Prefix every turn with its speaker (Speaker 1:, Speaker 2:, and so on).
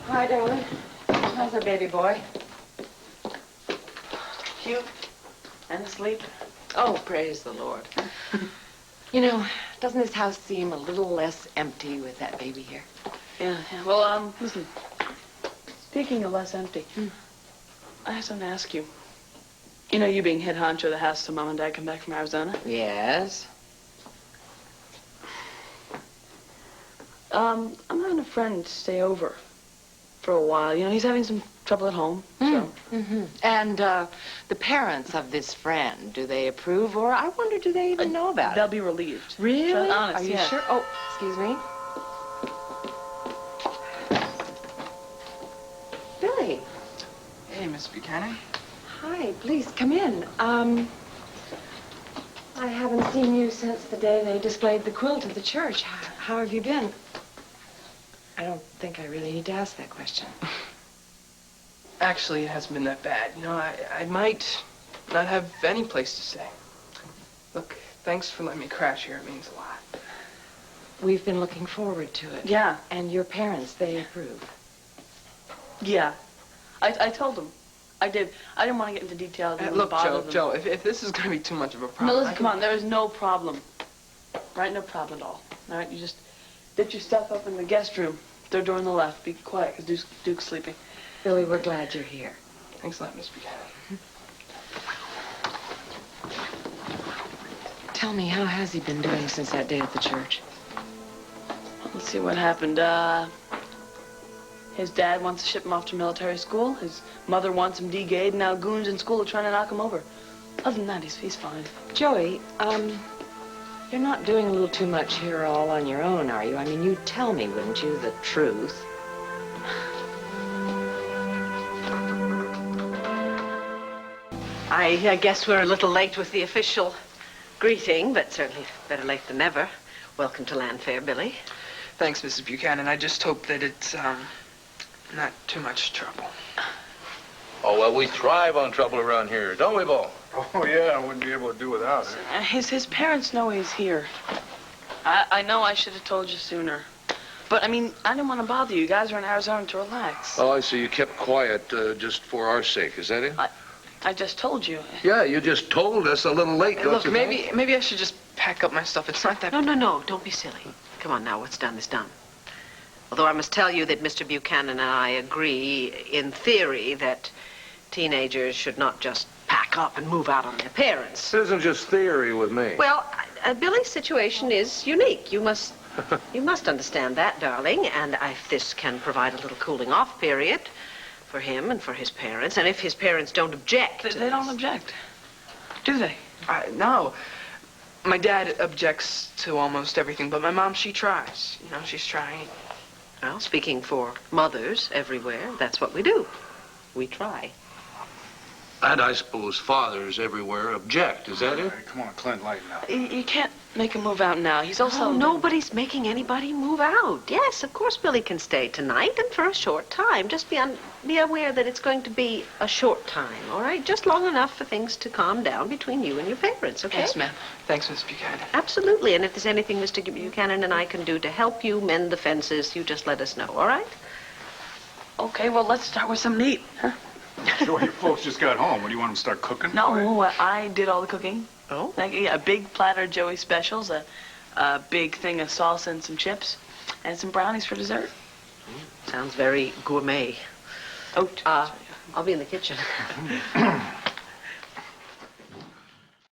Speaker 1: Hi, darling. How's our baby boy?
Speaker 2: Cute and asleep.
Speaker 1: Oh, praise the Lord. You know, doesn't this house seem a little less empty with that baby here?
Speaker 2: Yeah. Well, listen. Speaking of less empty, I have something to ask you. You know, you being head honcho of the house till Mom and Dad come back from Arizona?
Speaker 1: Yes.
Speaker 2: I'm having a friend stay over for a while. You know, he's having some trouble at home, so...
Speaker 1: And the parents of this friend, do they approve, or I wonder, do they even know about
Speaker 2: They'll
Speaker 1: it?
Speaker 2: be relieved.
Speaker 1: Really?
Speaker 2: Honest,
Speaker 1: Are you
Speaker 2: yeah.
Speaker 1: sure? Oh, excuse me. Billy.
Speaker 3: Hey, Miss Buchanan.
Speaker 1: Hi, please come in. I haven't seen you since the day they displayed the quilt at the church. How have you been? I don't think I really need to ask that question.
Speaker 3: Actually, it hasn't been that bad. You know, I might not have any place to stay. Look, thanks for letting me crash here. It means a lot.
Speaker 1: We've been looking forward to it.
Speaker 2: Yeah.
Speaker 1: And your parents, they approve.
Speaker 2: Yeah. I told them. I did. I didn't want to get into details. And
Speaker 3: Look,
Speaker 2: bother them.
Speaker 3: Joe, if this is going to be too much of a problem...
Speaker 2: No, listen, come on. There is no problem. Right? No problem at all. All right? You just get your stuff up in the guest room. Third door on the left. Be quiet, because Duke's sleeping.
Speaker 1: Billy, we're glad you're here.
Speaker 3: Thanks a lot, Miss Buchanan.
Speaker 1: Tell me, how has he been doing since that day at the church?
Speaker 2: Let's see what happened. His dad wants to ship him off to military school. His mother wants him de-gayed, and now goons in school are trying to knock him over. Other than that, he's fine.
Speaker 1: Joey, you're not doing a little too much here all on your own, are you? I mean, you'd tell me, wouldn't you, the truth?
Speaker 4: I guess we're a little late with the official greeting, but certainly better late than never. Welcome to Landfair, Billy.
Speaker 3: Thanks, Mrs. Buchanan. I just hope that it's, not too much trouble.
Speaker 5: Oh, well, we thrive on trouble around here, don't we, Bo?
Speaker 6: Oh, yeah, I wouldn't be able to do without it.
Speaker 2: His parents know he's here. I know I should have told you sooner. But, I mean, I didn't want to bother you. You guys are in Arizona to relax.
Speaker 5: Oh, I see. You kept quiet just for our sake. Is that it?
Speaker 2: I just told you.
Speaker 5: Yeah, you just told us a little late, don't
Speaker 3: Look,
Speaker 5: you think?
Speaker 3: maybe I should just pack up my stuff. It's not that...
Speaker 4: No, don't be silly. Come on now, what's done is done. Although I must tell you that Mr. Buchanan and I agree, in theory, that teenagers should not just pack up and move out on their parents.
Speaker 5: This isn't just theory with me.
Speaker 4: Well, Billy's situation is unique. You must understand that, darling. And if this can provide a little cooling off period for him and for his parents, and if his parents don't object.
Speaker 2: They don't object, do they?
Speaker 3: No. My dad objects to almost everything, but my mom, she tries. You know, she's trying.
Speaker 4: Well, speaking for mothers everywhere, that's what we do. We try.
Speaker 5: And I suppose fathers everywhere object. Is that it?
Speaker 6: Hey, come on, Clint, lighten up.
Speaker 2: You can't make him move out now. He's also...
Speaker 4: Oh, nobody's making anybody move out. Yes, of course Billy can stay tonight and for a short time. Just be aware that it's going to be a short time, all right? Just long enough for things to calm down between you and your parents, okay?
Speaker 3: Yes, ma'am. Thanks, Miss Buchanan.
Speaker 4: Absolutely, and if there's anything Mr. Buchanan and I can do to help you mend the fences, you just let us know, all right?
Speaker 2: Okay, well, let's start with some meat, huh?
Speaker 6: Sure, your folks just got home. What, do you want them to start cooking?
Speaker 2: No, I did all the cooking.
Speaker 4: Oh?
Speaker 2: Like, yeah, a big platter of Joey specials, a big thing of salsa and some chips, and some brownies for dessert.
Speaker 4: Sounds very gourmet.
Speaker 2: Oh,
Speaker 4: I'll be in the kitchen.